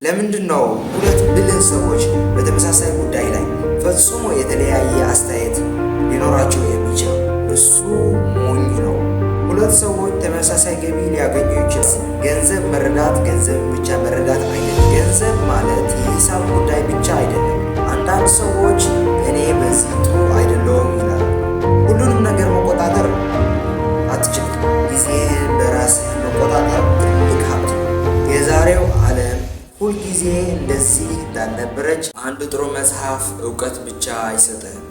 ለምንድነው ሁለት ብልህ ሰዎች በተመሳሳይ ጉዳይ ላይ ፈጽሞ የተለያየ አስተያየት ሊኖራቸው የሚችለው? እሱ ሞኝ ነው። ሁለት ሰዎች ተመሳሳይ ገቢ ሊያገኙ ይችላሉ። ገንዘብ መረዳት ገንዘብ ብቻ መረዳት አይደለም። ገንዘብ ማለት የሂሳብ ጉዳይ ብቻ አይደለም። አንዳንድ ሰዎች እኔ በዚህ ጥሩ አይደለሁም ይላሉ። ሁሉንም ነገር መቆጣጠር አትችልም። ጊዜህን በራስህ መቆጣጠር ትልቅ ሀብት ነው። የዛሬው ዓለም ሁልጊዜ እንደዚህ እንዳልነበረች። አንድ ጥሩ መጽሐፍ እውቀት ብቻ አይሰጥህም።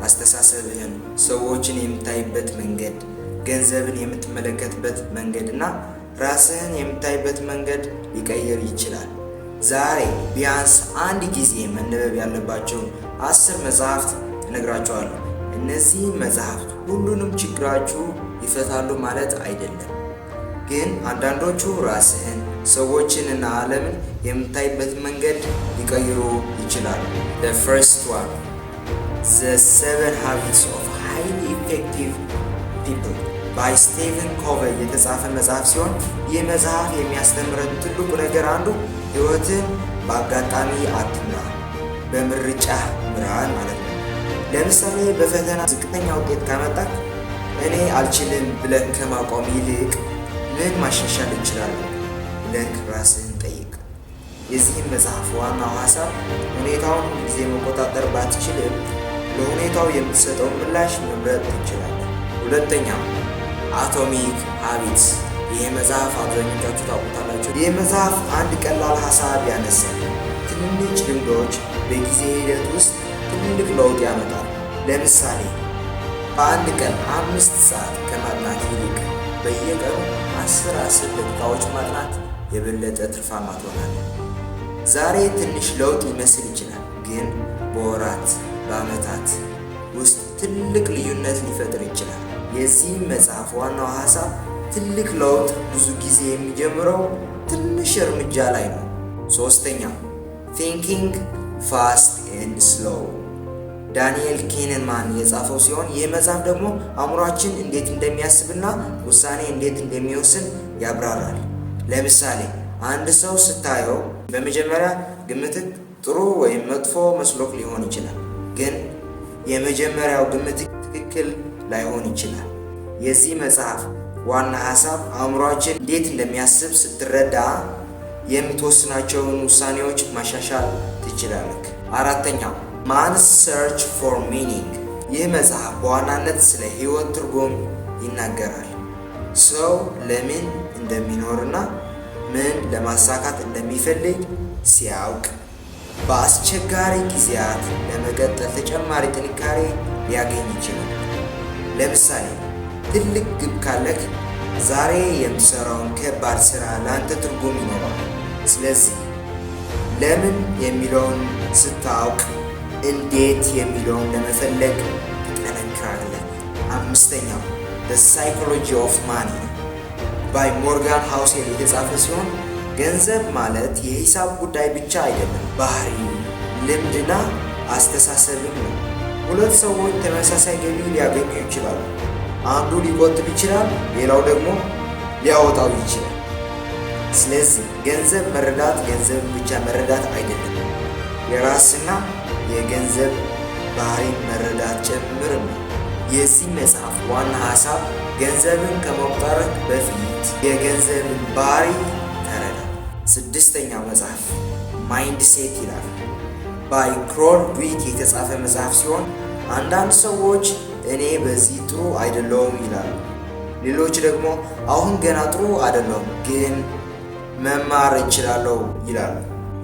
አስተሳሰብህን፣ ሰዎችን የምታይበት መንገድ፣ ገንዘብን የምትመለከትበት መንገድ እና ራስህን የምታይበት መንገድ ሊቀይር ይችላል። ዛሬ ቢያንስ አንድ ጊዜ መነበብ ያለባቸውን 10 መጽሐፍት እነግራቸዋለሁ። እነዚህ መጽሐፍት ሁሉንም ችግራችሁ ይፈታሉ ማለት አይደለም፣ ግን አንዳንዶቹ ራስህን፣ ሰዎችን እና ዓለምን የምታይበት መንገድ ሊቀይሩ ይችላሉ። The first one, The 7 Habits of Highly Effective People by Stephen Covey የተጻፈ መጽሐፍ ሲሆን ይህ መጽሐፍ የሚያስተምረን ትልቁ ነገር አንዱ ሕይወትን በአጋጣሚ አትምራ፣ በምርጫ ምራን ማለት ነው። ለምሳሌ በፈተና ዝቅተኛ ውጤት ካመጣክ እኔ አልችልም ብለህ ከማቆም ይልቅ ምን ማሻሻል እንችላለን ብለህ ራስህን ጠይቅ። የዚህም መጽሐፍ ዋናው ሀሳብ ሁኔታውን ሁልጊዜ መቆጣጠር ባትችልም ለሁኔታው የምትሰጠው ምላሽ መምረጥ ትችላለህ። ሁለተኛው አቶሚክ ሃቢትስ። ይህ መጽሐፍ አብዛኞቻችሁ ታውቁታላችሁ። ይህ መጽሐፍ አንድ ቀላል ሀሳብ ያነሳል። ትንንሽ ልምዶች በጊዜ ሂደት ውስጥ ትልቅ ለውጥ ያመጣል። ለምሳሌ በአንድ ቀን 5 ሰዓት ከማጥናት ይልቅ በየቀኑ 10 ደቂቃዎች ማጥናት የበለጠ ትርፋማ ትሆናለህ። ዛሬ ትንሽ ለውጥ ሊመስል ይችላል፣ ግን በወራት በዓመታት ውስጥ ትልቅ ልዩነት ሊፈጥር ይችላል። የዚህ መጽሐፍ ዋናው ሀሳብ ትልቅ ለውጥ ብዙ ጊዜ የሚጀምረው ትንሽ እርምጃ ላይ ነው። ሶስተኛው ቲንኪንግ ፋስት ኤንድ ስሎው ዳንኤል ኬነንማን የጻፈው ሲሆን ይህ መጽሐፍ ደግሞ አእምሯችን እንዴት እንደሚያስብና ውሳኔ እንዴት እንደሚወስን ያብራራል። ለምሳሌ አንድ ሰው ስታየው በመጀመሪያ ግምትህ ጥሩ ወይም መጥፎ መስሎክ ሊሆን ይችላል፣ ግን የመጀመሪያው ግምትህ ትክክል ላይሆን ይችላል። የዚህ መጽሐፍ ዋና ሀሳብ አእምሯችን እንዴት እንደሚያስብ ስትረዳ የምትወስናቸውን ውሳኔዎች ማሻሻል ትችላለህ። አራተኛው ማንስ ሰርች ፎር ሚኒንግ። ይህ መጽሐፍ በዋናነት ስለ ሕይወት ትርጉም ይናገራል። ሰው ለምን እንደሚኖርና ምን ለማሳካት እንደሚፈልግ ሲያውቅ በአስቸጋሪ ጊዜያት ለመቀጠል ተጨማሪ ጥንካሬ ሊያገኝ ይችላል። ለምሳሌ ትልቅ ግብ ካለክ ዛሬ የምትሰራውን ከባድ ስራ ለአንተ ትርጉም ይኖራል። ስለዚህ ለምን የሚለውን ስታውቅ እንዴት የሚለውን ለመፈለግ ትጠነክራለህ። አምስተኛው The Psychology of Money by ሞርጋን ሃውሴል የተጻፈ ሲሆን ገንዘብ ማለት የሂሳብ ጉዳይ ብቻ አይደለም፣ ባህሪ፣ ልምድና አስተሳሰብም ነው። ሁለት ሰዎች ተመሳሳይ ገቢ ሊያገኙ ይችላሉ። አንዱ ሊቆጥብ ይችላል፣ ሌላው ደግሞ ሊያወጣው ይችላል። ስለዚህ ገንዘብ መረዳት ገንዘብ ብቻ መረዳት አይደለም፣ የራስና የገንዘብ ባህሪ መረዳት ጭምር ነው። የዚህ መጽሐፍ ዋና ሀሳብ ገንዘብን ከመቁጠርህ በፊት የገንዘብን ባህሪ ተረዳ። ስድስተኛው መጽሐፍ ማይንድ ሴት ይላል ባይ ክሮል ድዊት የተጻፈ መጽሐፍ ሲሆን አንዳንድ ሰዎች እኔ በዚህ ጥሩ አይደለሁም ይላሉ፣ ሌሎች ደግሞ አሁን ገና ጥሩ አይደለሁም ግን መማር እችላለሁ ይላሉ።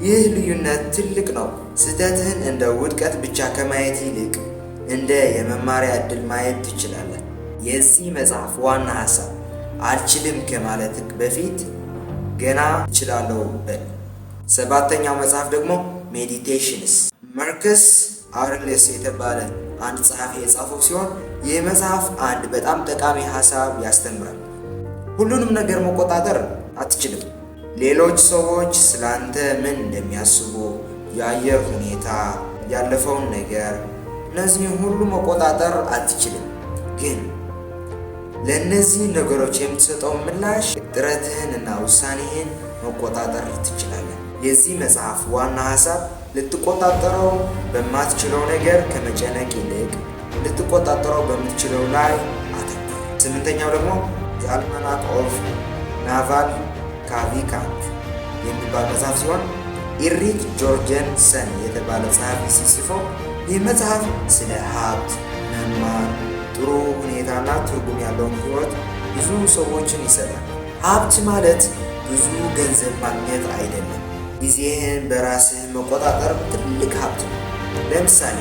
ይህ ልዩነት ትልቅ ነው። ስህተትህን እንደ ውድቀት ብቻ ከማየት ይልቅ እንደ የመማሪያ ዕድል ማየት ትችላለህ። የዚህ መጽሐፍ ዋና ሀሳብ አልችልም ከማለትህ በፊት ገና እችላለሁ በል። ሰባተኛው መጽሐፍ ደግሞ ሜዲቴሽንስ ማርከስ አውሬሊየስ የተባለ አንድ ጸሐፊ የጻፈው ሲሆን ይህ መጽሐፍ አንድ በጣም ጠቃሚ ሀሳብ ያስተምራል። ሁሉንም ነገር መቆጣጠር አትችልም። ሌሎች ሰዎች ስላንተ ምን እንደሚያስቡ፣ የአየር ሁኔታ፣ ያለፈውን ነገር፣ እነዚህን ሁሉ መቆጣጠር አትችልም። ግን ለእነዚህ ነገሮች የምትሰጠው ምላሽ ጥረትህን እና ውሳኔህን መቆጣጠር ትችላለህ። የዚህ መጽሐፍ ዋና ሐሳብ ልትቆጣጠረው በማትችለው ነገር ከመጨነቅ ይልቅ ልትቆጣጠረው በምትችለው ላይ አተኩር። ስምንተኛው ደግሞ ዘ አልማናክ ኦፍ ናቫል ካቪካንት የሚባል መጽሐፍ ሲሆን ኢሪክ ጆርጀንሰን የተባለ ጸሐፊ ሲጽፈው ይህ መጽሐፍ ስለ ሀብት፣ መማር፣ ጥሩ ሁኔታና ትርጉም ያለውን ሕይወት ብዙ ሰዎችን ይሰጣል። ሀብት ማለት ብዙ ገንዘብ ማግኘት አይደለም። ጊዜህን በራስህ መቆጣጠር ትልቅ ሀብት ነው። ለምሳሌ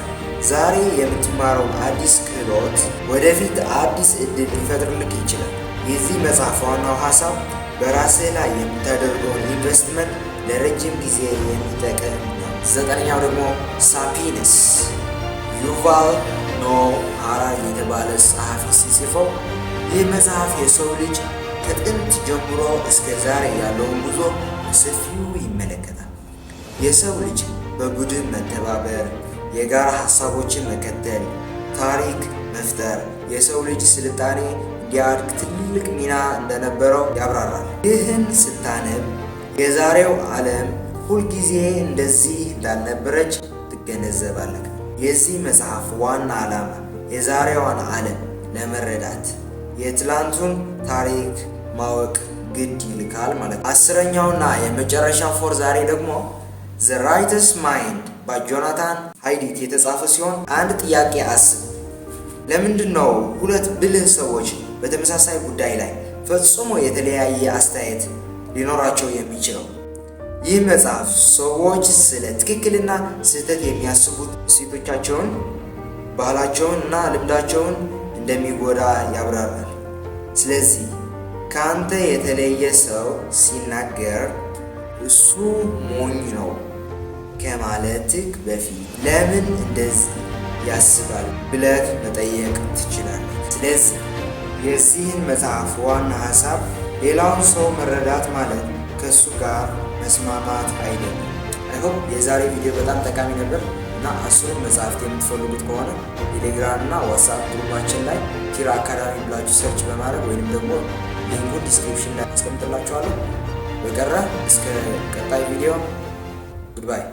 ዛሬ የምትማረው አዲስ ክህሎት ወደፊት አዲስ ዕድል ሊፈጥርልክ ይችላል። የዚህ መጽሐፍ ዋናው ሐሳብ በራስህ ላይ የምታደርገውን ኢንቨስትመንት ለረጅም ጊዜ የሚጠቅም ነው። ዘጠነኛው ደግሞ ሳፒንስ ዩቫል ኖህ ሃራሪ የተባለ ጸሐፊ ሲጽፈው ይህ መጽሐፍ የሰው ልጅ ከጥንት ጀምሮ እስከ ዛሬ ያለውን ጉዞ በሰፊው ይመለከታል። የሰው ልጅ በቡድን መተባበር፣ የጋራ ሐሳቦችን መከተል፣ ታሪክ መፍጠር የሰው ልጅ ስልጣኔ እንዲያድግ ትልቅ ሚና እንደነበረው ያብራራል። ይህን ስታነብ የዛሬው ዓለም ሁልጊዜ እንደዚህ እንዳልነበረች ትገነዘባለህ። የዚህ መጽሐፍ ዋና ዓላማ የዛሬዋን ዓለም ለመረዳት የትላንቱን ታሪክ ማወቅ ግድ ይልካል ማለት ነው። አስረኛውና የመጨረሻው ፎር ዛሬ ደግሞ ዘ ራይተርስ ማይንድ በጆናታን ሃይዲት የተጻፈ ሲሆን አንድ ጥያቄ አስብ። ለምንድን ነው ሁለት ብልህ ሰዎች በተመሳሳይ ጉዳይ ላይ ፈጽሞ የተለያየ አስተያየት ሊኖራቸው የሚችለው? ይህ መጽሐፍ ሰዎች ስለ ትክክልና ስህተት የሚያስቡት እሴቶቻቸውን፣ ባህላቸውን እና ልምዳቸውን እንደሚጎዳ ያብራራል። ስለዚህ ከአንተ የተለየ ሰው ሲናገር እሱ ሞኝ ነው ከማለትህ በፊት ለምን እንደዚህ ያስባል ብለህ መጠየቅ ትችላለህ። ስለዚህ የዚህን መጽሐፍ ዋና ሐሳብ ሌላውን ሰው መረዳት ማለት ከእሱ ጋር መስማማት አይደለም። አይሆን የዛሬ ቪዲዮ በጣም ጠቃሚ ነበር እና አስሩን መጽሐፍት የምትፈልጉት ከሆነ ቴሌግራም እና ዋትስአፕ ግሩፓችን ላይ ኪራ አካዳሚ ብላችሁ ሰርች በማድረግ ወይም ደግሞ ሊንኩን ዲስክሪፕሽን ላይ አስቀምጥላችኋለሁ። በቀረ እስከ ቀጣይ ቪዲዮ ጉድባይ።